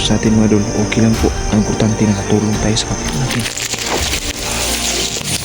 sa atin mga idol, okay lang po. Ang importante nakatulong tayo sa kapwa natin.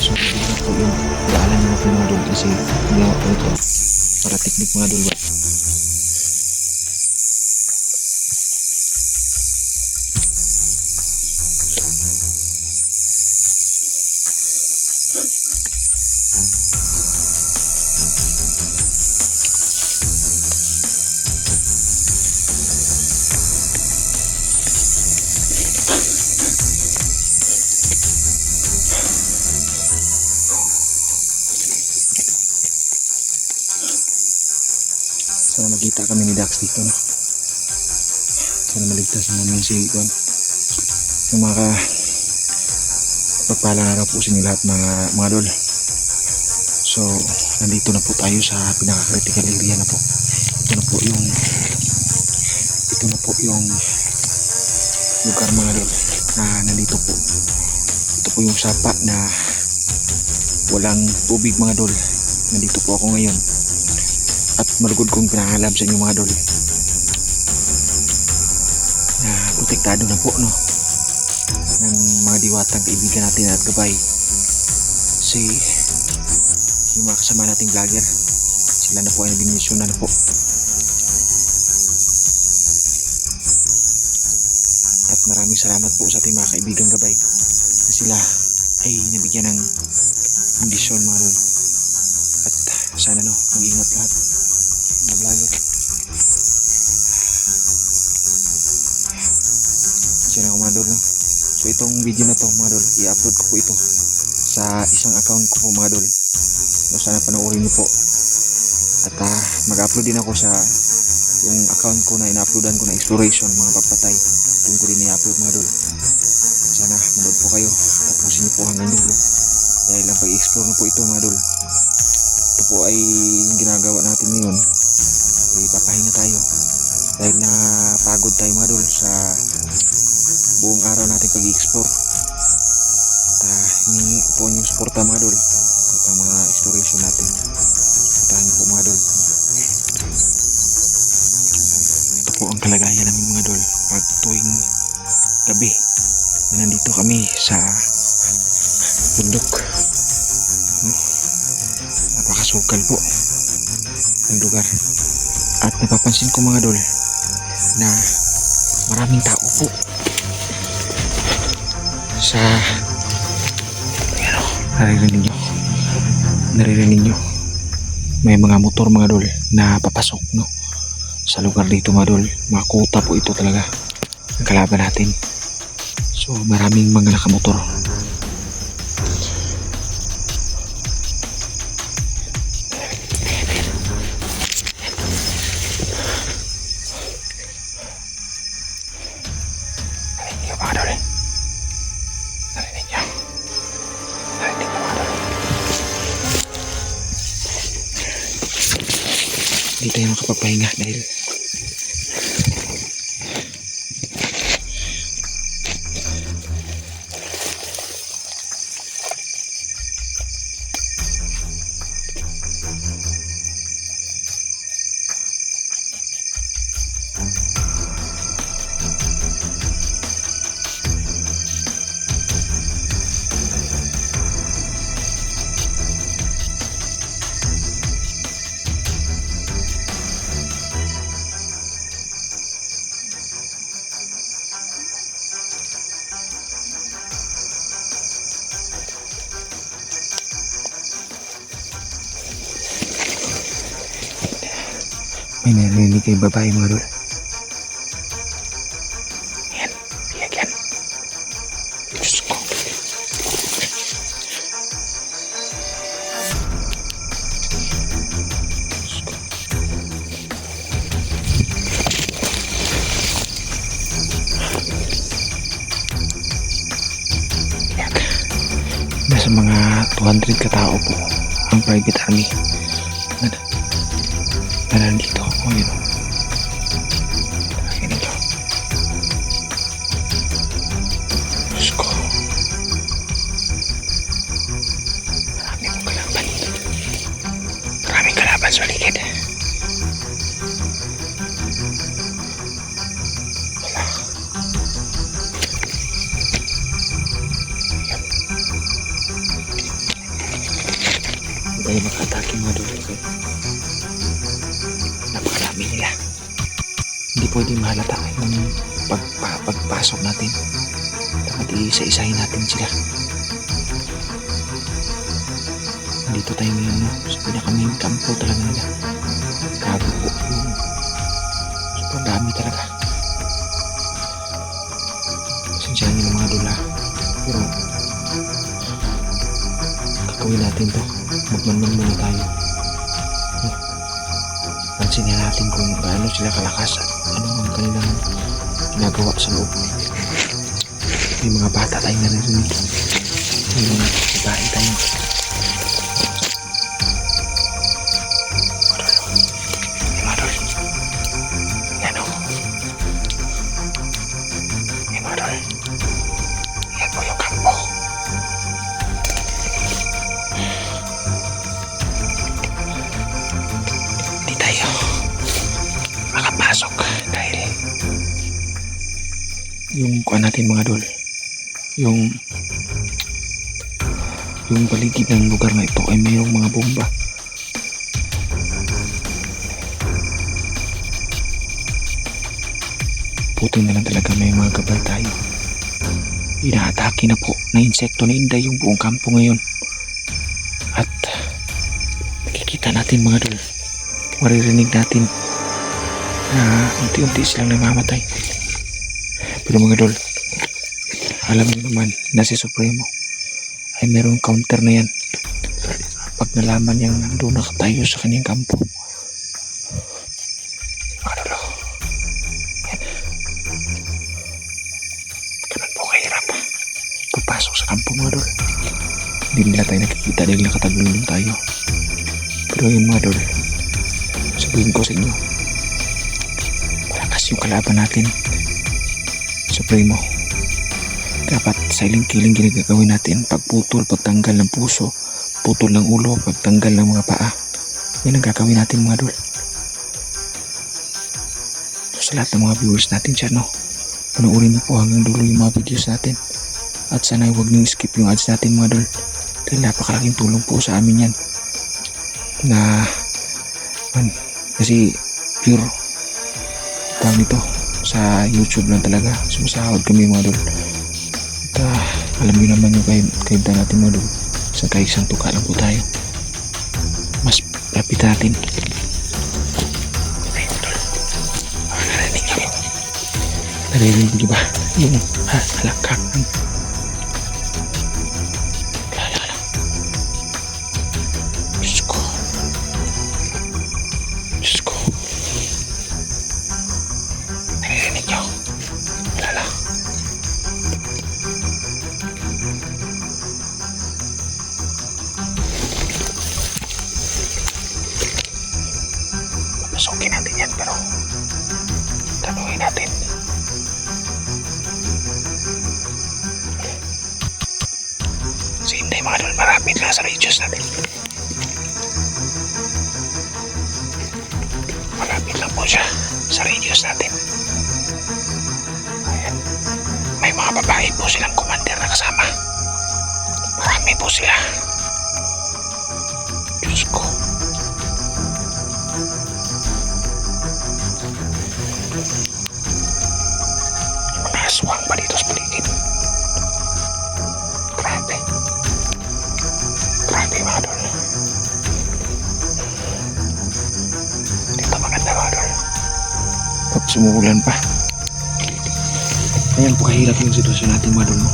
So hindi na po yung daalan natin mga idol kasi ginawa po ito para teknik mga idol ba. Sana magkita kami ni Dax dito, no? Sana maligtas namin si Juan. Yung mga pagpalang araw po sa inyo lahat mga idol. So nandito na po tayo sa pinaka-critical area na po. Ito na po yung lugar mga idol na nandito po. Ito po yung sapa na walang tubig mga idol. Nandito po ako ngayon. At malugod kong pinahalab sa inyo mga idol na protektado na po, no, ng mga diwatang kaibigan natin at gabay si yung mga kasama nating vlogger. Sila na po ay nabinisyonan na po at maraming salamat po sa ating mga kaibigan gabay na sila ay nabigyan ng kondisyon mga idol. At sana, no, mag-ingat lahat na vlogger. Diyan ako mga idol, no? So itong video na to mga idol, i-upload ko po ito sa isang account ko po mga idol. So sana panoorin niyo po. At mag-upload din ako sa yung account ko na ina-uploadan ko na exploration, mga pagpatay. Doon ko din i-upload mga idol. Sana manood po kayo. Tapusin niyo po hanggang dulo. Dahil ang pag-explore na po ito mga idol. Ito po ay yung ginagawa natin ngayon. Papahinga tayo dahil napagod tayo mga idol sa buong araw natin pag-i-explore. At hiningi ko po yung suporta mga idol at ang mga exploration natin. Puntahan niyo po mga idol. Ito po ang kalagayan namin mga idol pag tuwing gabi na nandito kami sa bundok. Napakasukal po ng lugar. At napapansin ko mga idol na maraming tao po sa naririnig nyo may mga motor mga idol na papasok, no, sa lugar dito mga idol. Mga kuta po ito talaga ang kalaban natin. So maraming mga nakamotor. Hindi tayo makapagpahinga dahil may narinig kay babae mga idol. Yan, biyak yan. Diyos ko. Biyak. Nasa mga 200 katao po ang private army na nandito. O yun, nakinig nyo. Diyos ko, maraming kalaban sa paligid. Wala. natin mga idol kasi napakarami nila. Hindi pwede mahalata yung pagpasok natin. Dapat isa-isahin natin sila. Dito tayo ngayon, no? Sa pinaka-main campo talaga nila. Grabe po yung sobrang dami talaga. Pasensyahan nyo ng mga idol, pero gagawin natin to. Magmanman muna tayo. Pansinin natin kung gaano sila kalakas at ano ang kanilang ginagawa sa loob. May mga bata tayong naririnig. May mga babae tayo. Madol. Yan o. Yan madol. Yan po yung kampo. Hindi tayo makapasok dahil yung kuha natin mga idol, yung paligid ng lugar na ito ay mayroong mga bomba. Buti na lang talaga may mga gabay tayo. Inaatake na po na insekto na inday yung buong kampo ngayon. At makikita natin mga idol, maririnig natin na unti-unti silang namamatay. Pero mga idol, alam niyo naman na si Supremo ay merong counter na yan pag nalaman niyang nandun na tayo sa kanyang kampo. Mga idol, yan. Ganun po kahirap papasok sa kampo mga idol. Hindi nila tayo nakikita dahil nakatagulong tayo. Pero yun mga idol, sabihin ko sa inyo, malakas yung kalaban natin, Supremo. Dapat silent killing ginagawin natin. Pagputol, pagtanggal ng puso, putol ng ulo, pagtanggal ng mga paa. Yan ang gagawin natin mga idol. So, sa lahat ng mga viewers natin dyan, no, panoorin niyo po hanggang dulo yung mga videos natin. At sana huwag niyo skip yung ads natin mga idol. Dahil napakalaking tulong po sa amin yan. Kasi pure tawag ito sa YouTube lang talaga. Sumasahod kami mga idol. Alam niyo naman yung kaibda natin mga idol. Sa kaisang tuka lang po tayo. Mas lapit natin. Okay idol. Narinig niyo. Narinig niyo ba? Yung halakak ng Diyos ko. Narinig niyo. Lala. Papasukin natin yan pero tanungin natin. So hindi mga idol, marami lang sa radius natin. Malapit lang po siya sa radius natin. Ayan. May mga babae po silang commander na kasama. Marami po sila. Diyos ko. Mga aswang pa dito sa paligid. Grabe. Grabe mga idol. Dito maganda mga idol. Tapos umuulan pa. Ayan po kahirap yung sitwasyon natin mga idol, no?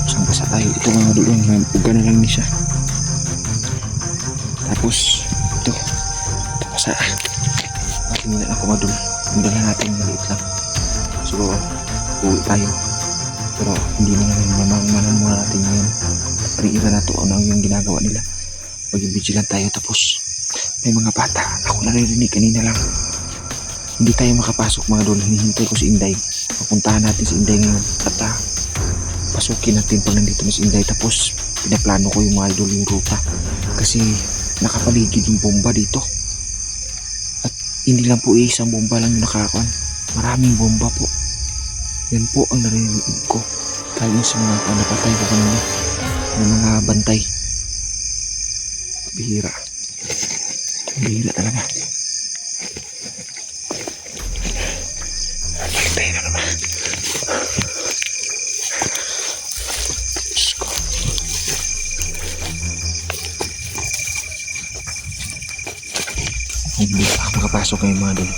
Isang basa tayo. Ito mga idol, uga na lang ni siya. Tapos ito basa. Tingnan ako mga idol. Ang dala natin maliit lang. So uwi tayo. Pero hindi na mamamanan muna natin ngayon. Pag-iiba na ito ano yung ginagawa nila. Maging vigilant tayo. Tapos may mga bata. Ako naririnig kanina lang. Hindi tayo makapasok mga idol. Hinihintay ko si Inday. Papuntahan natin si Inday ngayon. At pasukin natin pag nandito na si Inday. Tapos pinaplano ko yung mga idol yung ruta. Kasi nakapaligid yung bomba dito. At hindi lang po isang bomba lang yung nakakaon. Maraming bomba po. Yan po ang narinig ko. Dahil sa mga napatay ko kanina. Ng mga bantay. Bihira. Bihira talaga. Balik tayo na naman. Diyos ko. Hindi pa ako makapasok ngayon mga dol.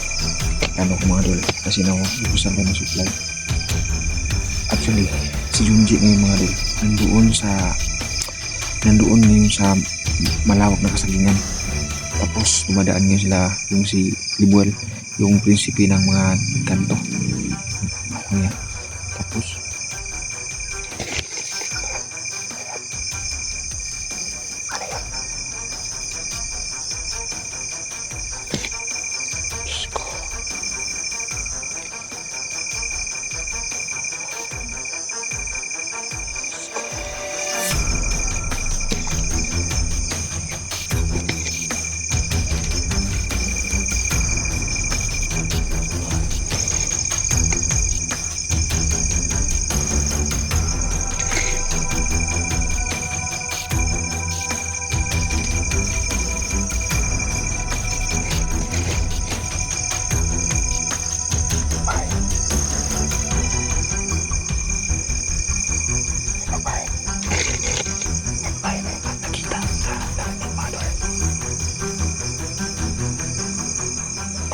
Ano ko mga dol? Kasi naubusan ka ng supply. Actually, si Junji ngayon mga dol, nandoon ngayon sa malawak na kasagingan. Tapos dumadaan ngayon sila, yung si Libuel, yung prinsipe ng mga kanto. Ayan. Tapos ano yan? Diyos ko.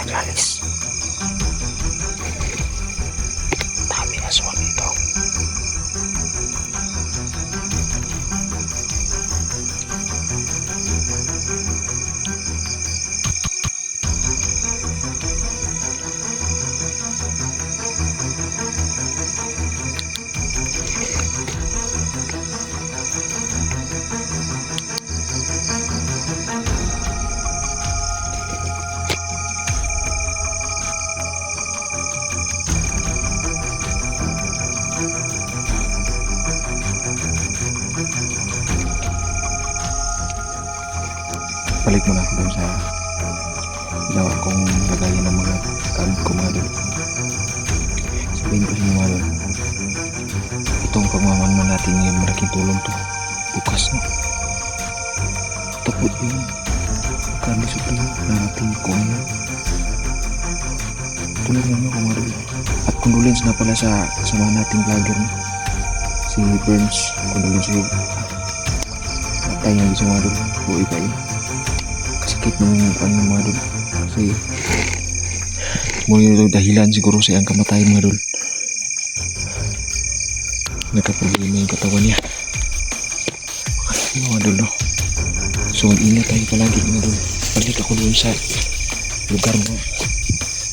Nagalis. Dami na suwag dito. Balik muna ako dun sa ginawa kong lagayan ng mga gamit ko mga dol. Sabihin ko sa inyo mga dol, itong pagmamanman natin ngayon, malaking tulong to. Bukas na tapos yung Carly Supreme na natin ko ngayon. Tulungan nyo ko mga dol. At condolence na pala sa kasama nating vlogger na si Burns. Condolence sa'yo. Matay nga sa mga dol. Buhay pa yun. Sakit ng mga dol. Kasi muli ito dahilan siguro sa iyang kamatayan mga dol. Nagkaproblema yung katawan niya. Mga dol, no? So ingat tayo palagi mga dol. Balik ako doon sa lugar mo.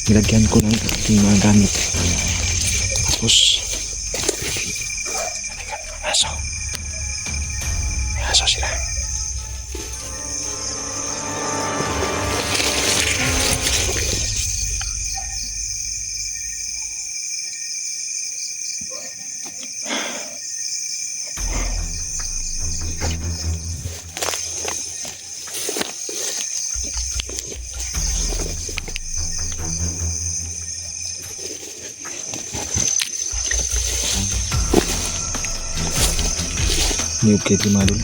Nilagyan ko ng ating mga gamit. Tapos may aso sila. Niyog kayo di mga dol.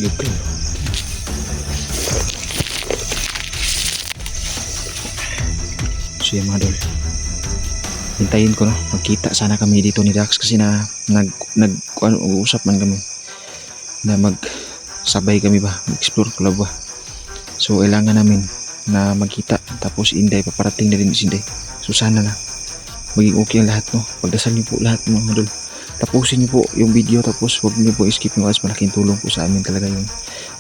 Niyog kayo. So yan mga dol, hintayin ko no, magkita sana kami dito ni Dax kasi uusap man kami na magsabay kami ba, mag-explore club ba. So kailangan namin na magkita, tapos Inday paparating na rin si Inday. So sana na maging okay ang lahat no. Pagdasal niyo po lahat mga dol. Tapusin niyo po yung video, tapos huwag niyo po i-skip yung ads. Malaking tulong po sa amin talaga yung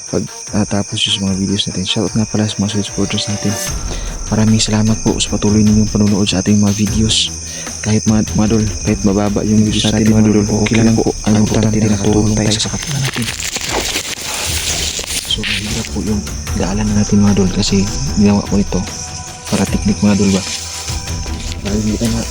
pagtapos yung mga videos natin. Shoutout nga pala sa mga solid supporters natin. Maraming salamat po sa patuloy ninyong panonood sa ating mga videos. Kahit mga dol, kahit mababa yung videos natin mga dol, okay lang po. Ang importante na nakatulong tayo sa kapwa natin. So mahirap po yung daalan natin mga dol, kasi ginawa ko ito para teknik mga dol ba. Para hindi ka na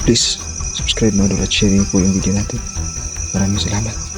please subscribe mga dol at share niyo po yung video natin. Maraming salamat.